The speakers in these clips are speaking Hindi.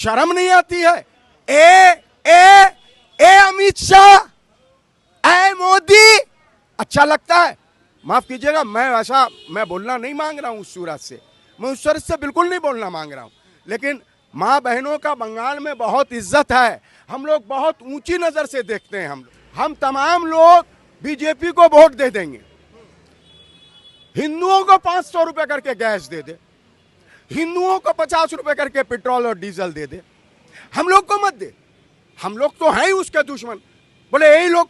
शर्म नहीं आती है? ए अमित शाह, ए मोदी, अच्छा लगता है? माफ कीजिएगा, मैं बोलना नहीं मांग रहा हूं उस सूरत से, मैं उस सूरत से बिल्कुल नहीं बोलना मांग रहा हूं, लेकिन माँ बहनों का बंगाल में बहुत इज्जत है। हम लोग बहुत ऊंची नजर से देखते हैं। हम तमाम लोग बीजेपी को वोट दे देंगे। हिंदुओं को 500 रुपए करके गैस दे दे, हिंदुओं को 50 रुपए करके पेट्रोल और डीजल दे दे, हम लोग को मत दे। हम लोग तो हैं ही उसके दुश्मन। बोले यही लोग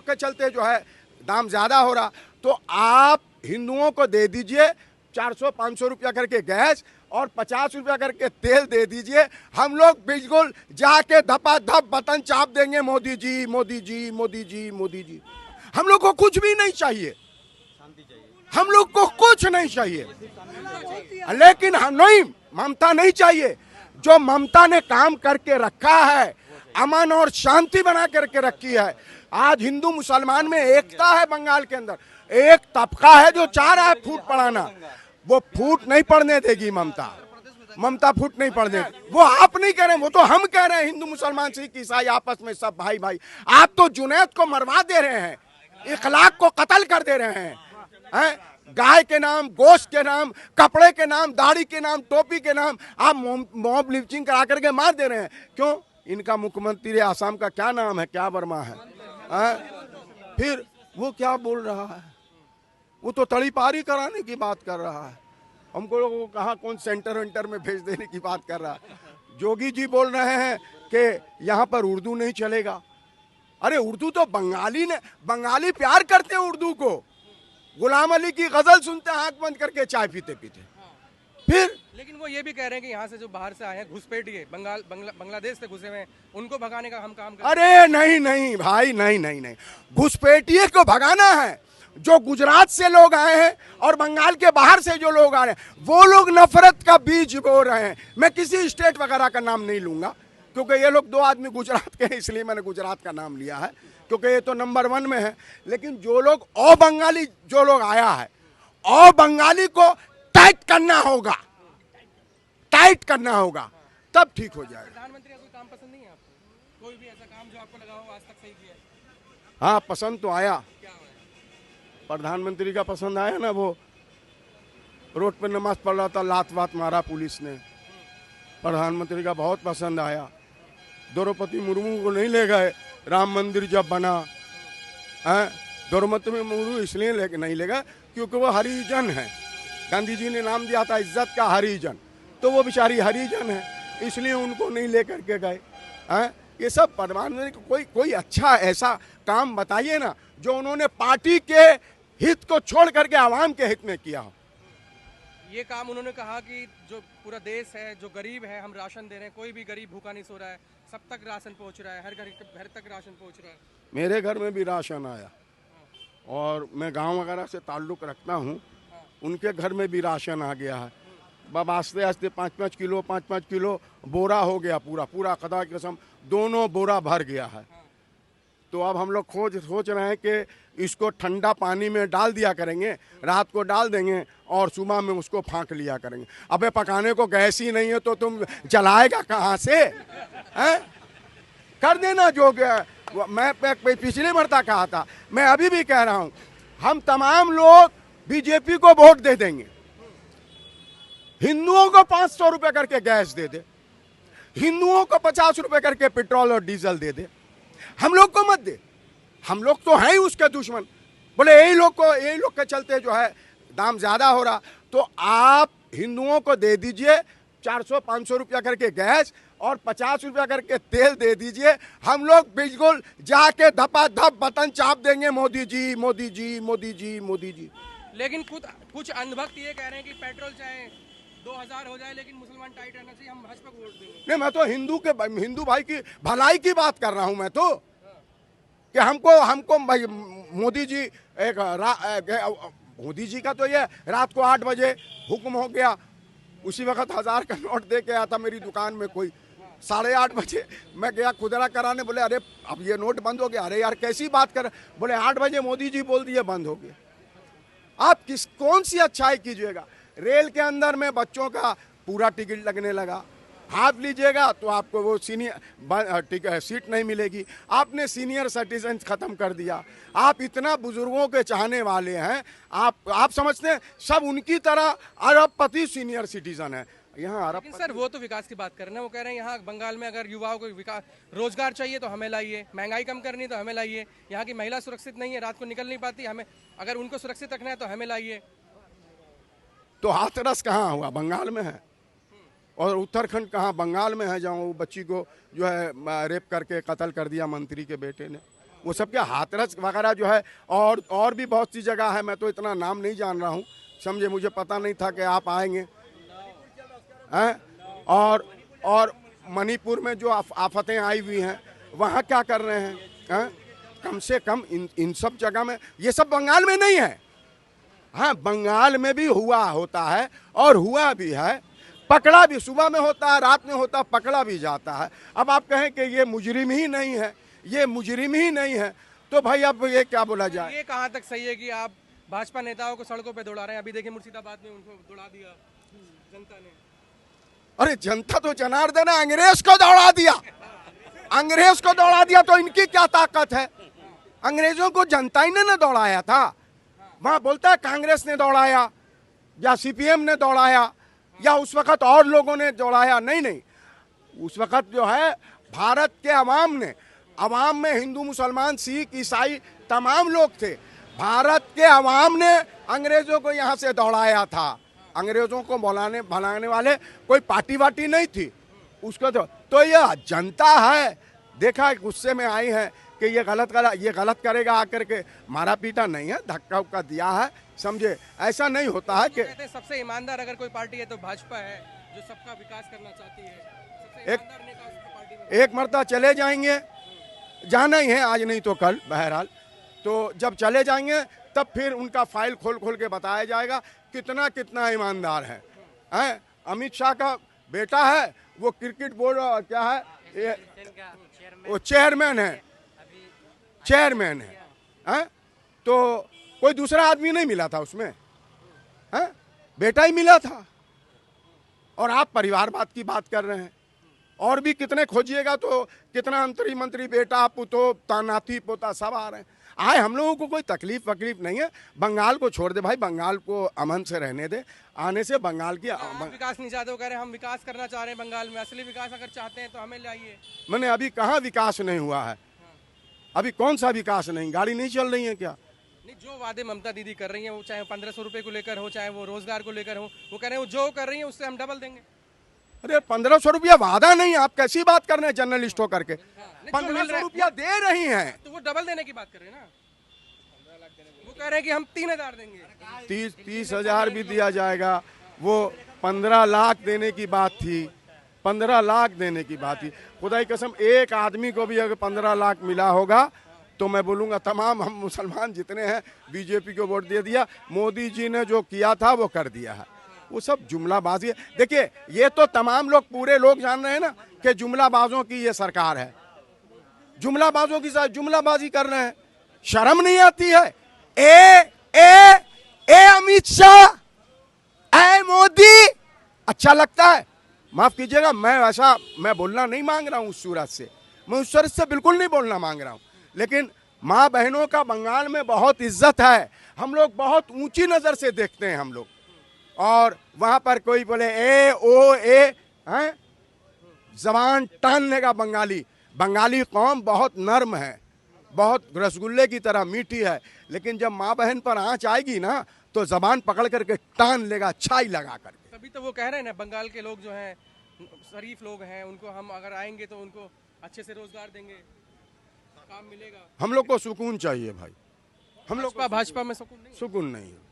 के चलते जो है दाम ज्यादा हो रहा, तो आप हिंदुओं को दे दीजिए 400-500 रुपया करके गैस और 50 रुपया करके तेल दे दीजिए। हम लोग बिल्कुल जाके धपाधप बटन चाप देंगे, मोदी जी मोदी जी मोदी जी मोदी जी। हम लोग को कुछ भी नहीं चाहिए, हम लोग को कुछ नहीं चाहिए, लेकिन हम नहीं, ममता नहीं चाहिए। जो ममता ने काम करके रखा है, अमन और शांति बना करके रखी है। आज हिंदू मुसलमान में एकता है बंगाल के अंदर। एक तबका है जो चाह रहा है फूट पड़ाना, वो फूट नहीं पड़ने देगी ममता फूट नहीं पड़ने। वो आप नहीं कह रहे, वो तो हम कह रहे हैं। हिंदू मुसलमान सिख ईसाई आपस में सब भाई भाई। आप तो जुनैद को मरवा दे रहे हैं, इखलाक को कत्ल कर दे रहे हैं। गाय के नाम, गोश्त के नाम, कपड़े के नाम, दाढ़ी के नाम, टोपी के नाम आप मॉब लिंचिंग करा करके मार दे रहे हैं। क्यों? इनका मुख्यमंत्री आसाम का क्या नाम है? क्या वर्मा है? फिर वो क्या बोल रहा है? वो तो तड़ीपारी कराने की बात कर रहा है। हमको लोगों को कहा कौन सेंटर वेंटर में भेज देने की बात कर रहा है। जोगी जी बोल रहे हैं कि यहाँ पर उर्दू नहीं चलेगा। अरे उर्दू तो बंगाली प्यार करते हैं उर्दू को। गुलाम अली की गजल सुनते हैं आंख बंद करके चाय पीते पीते। फिर लेकिन वो ये भी कह रहे हैं कि यहाँ से जो बाहर से आए हैं घुसपैठिए, बांग्लादेश से घुसे हुए हैं, उनको भगाने का हम काम कर। अरे नहीं भाई, नहीं, घुसपैठिए को भगाना है। जो गुजरात से लोग आए हैं और बंगाल के बाहर से जो लोग आ रहे हैं, वो लोग नफरत का बीज बो रहे हैं। मैं किसी स्टेट वगैरह का नाम नहीं लूंगा, क्योंकि ये लोग 2 आदमी गुजरात के हैं, इसलिए मैंने गुजरात का नाम लिया है, क्योंकि ये तो नंबर 1 में है। लेकिन जो लोग बंगाली जो लोग आया है, बंगाली को टाइट करना होगा, तब ठीक हो जाएगा। प्रधानमंत्री का कोई काम पसंद नहीं है आपको? कोई भी ऐसा काम जो आपको लगा हो आज तक सही किया है? हाँ, पसंद तो आया। क्या हुआ है? प्रधानमंत्री का पसंद आया ना, वो रोड पे नमाज पढ़ रहा था, लात वात मारा पुलिस ने। प्रधानमंत्री का बहुत पसंद आया। द्रौपदी मुर्मू को नहीं ले गए राम मंदिर जब बना है। द्रौपदी मुर्मू इसलिए नहीं ले गए क्योंकि वो हरिजन है। गांधी जी ने नाम दिया था इज्जत का हरिजन, तो वो बेचारी हरिजन है, इसलिए उनको नहीं लेकर के गए। ये सब प्रधानमंत्री कोई अच्छा ऐसा काम बताइए ना जो उन्होंने पार्टी के हित को छोड़ करके आवाम के हित में किया हो। ये काम उन्होंने कहा कि जो पूरा देश है, जो गरीब है, हम राशन दे रहे हैं, कोई भी गरीब भूखा नहीं सो रहा है, सब तक राशन पहुंच रहा है, हर घर तक राशन पहुंच रहा है। मेरे घर में भी राशन आया, और मैं गांव वगैरह से ताल्लुक़ रखता हूं, उनके घर में भी राशन आ गया है। बब आस्ते आस्ते 5-5 किलो बोरा हो गया, पूरा खुदा की कसम 2 बोरा भर गया है। तो अब हम लोग सोच रहे हैं कि इसको ठंडा पानी में डाल दिया करेंगे, रात को डाल देंगे और सुबह में उसको फाँक लिया करेंगे। अबे पकाने को गैस ही नहीं है तो तुम जलाएगा कहाँ से? कर देना जो मैं पिछली मरता कहा था, मैं अभी भी कह रहा हूँ, हम तमाम लोग बीजेपी को वोट दे देंगे। हिंदुओं को 500 रुपए करके गैस दे दे, हिंदुओं को 50 रुपए करके पेट्रोल और डीजल दे दे, हम लोग को मत दे। हम लोग तो हैं ही उसके दुश्मन। बोले यही लोग के चलते जो है दाम ज्यादा हो रहा, तो आप हिंदुओं को दे दीजिए 400-500 रुपया करके गैस और 50 रुपया करके तेल दे दीजिए। हम लोग बिल्कुल जाके धपाधप बटन चाप देंगे, मोदी जी मोदी जी मोदी जी मोदी जी। लेकिन कुछ अंधभक्त ये कह रहे हैं कि पेट्रोल चाहे 2000 हो जाए लेकिन मुसलमान टाइट रहना चाहिए, हम भाजपा को वोट देंगे। नहीं, मैं तो हिंदू भाई की भलाई की बात कर रहा हूं। मैं तो कि हमको भाई मोदी जी का तो ये रात को 8 बजे हुक्म हो गया, उसी वक्त 1000 का नोट दे के आया था मेरी दुकान में कोई। 8:30 बजे मैं गया खुदरा कराने, बोले अरे अब ये नोट बंद हो गया। अरे यार कैसी बात कर, बोले 8 बजे मोदी जी बोल दिए बंद हो गया। आप कौन सी अच्छाई कीजिएगा? रेल के अंदर में बच्चों का पूरा टिकट लगने लगा, हाथ लीजिएगा तो आपको वो सीनियर सीट नहीं मिलेगी। आपने सीनियर सिटीजन खत्म कर दिया। आप इतना बुजुर्गों के चाहने वाले हैं, आप समझते हैं सब उनकी तरह अरबपति सीनियर सिटीजन है। यहाँ लेकिन सर वो तो विकास की बात कर रहे हैं, वो कह रहे हैं यहाँ बंगाल में अगर युवाओं को विकास रोजगार चाहिए तो हमें लाइए, महंगाई कम करनी है तो हमें लाइए, यहाँ की महिला सुरक्षित नहीं है, रात को निकल नहीं पाती, हमें अगर उनको सुरक्षित रखना है तो हमें लाइए। तो हाथरस कहाँ हुआ? बंगाल में है। और उत्तराखंड कहाँ? बंगाल में है, जहाँ वो बच्ची को जो है रेप करके कत्ल कर दिया मंत्री के बेटे ने। वो सब क्या हाथरस वगैरह जो है, और भी बहुत सी जगह है, मैं तो इतना नाम नहीं जान रहा हूँ, समझे, मुझे पता नहीं था कि आप आएंगे हैं। और मणिपुर में जो आफतें आई हुई हैं, वहाँ क्या कर रहे हैं? कम से कम इन सब जगह में, ये सब बंगाल में नहीं है। हाँ, बंगाल में भी हुआ होता है और हुआ भी है, पकड़ा भी, सुबह में होता है, रात में होता है, पकड़ा भी जाता है। अब आप कहें कि ये मुजरिम ही नहीं है, ये मुजरिम ही नहीं है, तो भाई अब ये क्या बोला जाए? ये कहाँ तक सही है कि आप भाजपा नेताओं को सड़कों पे दौड़ा रहे हैं? अभी देखिए मुर्शिदाबाद में उनको दौड़ा दिया जनता ने। अरे जनता तो जनार्दन है, अंग्रेज को दौड़ा दिया, अंग्रेज को दौड़ा दिया, तो इनकी क्या ताकत है? अंग्रेजों को जनता ही ने ना दौड़ाया था। वहां बोलता है कांग्रेस ने दौड़ाया या सीपीएम ने दौड़ाया या उस वक्त और लोगों ने दौड़ाया, नहीं, उस वक्त जो है भारत के अवाम में हिंदू, मुसलमान, सिख, ईसाई तमाम लोग थे। भारत के अवाम ने अंग्रेजों को यहाँ से दौड़ाया था। अंग्रेजों को भगाने वाले कोई पार्टी वाटी नहीं थी उसको। तो यह जनता है, देखा गुस्से में आई है कि ये गलत करेगा, आकर के मारा पीटा नहीं है, धक्का उक्का दिया है, समझे। ऐसा नहीं होता है कि कहते हैं सबसे ईमानदार अगर कोई पार्टी है तो भाजपा है, जो सबका विकास करना चाहती है। सबसे ईमानदार नेता उसकी पार्टी में। एक मरतबा चले जाएंगे, जाना ही है, आज नहीं तो कल, बहरहाल। तो जब चले जाएंगे तब फिर उनका फाइल खोल के बताया जाएगा कितना ईमानदार है। अमित शाह का बेटा है, वो क्रिकेट बोर्ड क्या है, वो चेयरमैन है। तो कोई दूसरा आदमी नहीं मिला था उसमें, बेटा ही मिला था। और आप परिवारवाद की बात कर रहे हैं। और भी कितने खोजिएगा तो कितना मंत्री बेटा, पुतो, नाती पोता सब आ रहे हैं। आए, हम लोगों को कोई तकलीफ नहीं है। बंगाल को छोड़ दे भाई, बंगाल को अमन से रहने दे। आने से बंगाल की विकास नहीं चाहते, वो कह रहे हैं हम विकास करना चाह रहे हैं बंगाल में। असली विकास अगर चाहते हैं तो हमें लाइए। मैंने अभी कहाँ विकास नहीं हुआ है? अभी कौन सा विकास नहीं? गाड़ी नहीं चल रही है क्या? नहीं, जो वादे ममता दीदी कर रही हैं, वो चाहे 1500 रुपए को लेकर हो, चाहे वो रोजगार को लेकर हो, वो कह रहे हैं वो जो कर रही है उससे हम डबल देंगे। अरे 1500 रुपया वादा नहीं, आप कैसी बात कर रहे हैं जर्नलिस्ट होकर के? 1500 रुपया दे रही हैं तो वो डबल देने की बात कर रहे हैं ना। वो कह रहे हैं कि हम 3000 देंगे। 30,000 भी दिया जाएगा। वो 15 लाख देने की बात थी, 15 लाख देने की बात थी। खुदा की कसम, एक आदमी को भी अगर 15 लाख मिला होगा तो मैं बोलूँगा तमाम हम मुसलमान जितने हैं बीजेपी को वोट दे दिया। मोदी जी ने जो किया था वो कर दिया है। वो सब जुमलाबाजी है। देखिए, ये तो तमाम लोग, पूरे लोग जान रहे हैं ना कि जुमलाबाजों की ये सरकार है, जुमलाबाजों की जुमलाबाजी कर रहे हैं। शर्म नहीं आती है? ए अमित शाह, ए मोदी, अच्छा लगता है? माफ कीजिएगा, मैं बोलना नहीं मांग रहा हूं उस सूरत से, मैं उस सूरत से बिल्कुल नहीं बोलना मांग रहा हूं। लेकिन माँ बहनों का बंगाल में बहुत इज्जत है, हम लोग बहुत ऊंची नजर से देखते हैं हम लोग। और वहां पर कोई बोले हैं, जबान टान लेगा बंगाली कौम बहुत नर्म है, बहुत रसगुल्ले की तरह मीठी है। लेकिन जब माँ बहन पर आंच आएगी ना तो जबान पकड़ करके टान लेगा, छाई लगा करके। तभी तो वो कह रहे हैं ना, बंगाल के लोग जो हैं शरीफ लोग हैं, उनको हम अगर आएंगे तो उनको अच्छे से रोजगार देंगे, काम मिलेगा। हम लोग को सुकून चाहिए भाई, हम लोग भाजपा में सुकून नहीं है। सुकून नहीं है।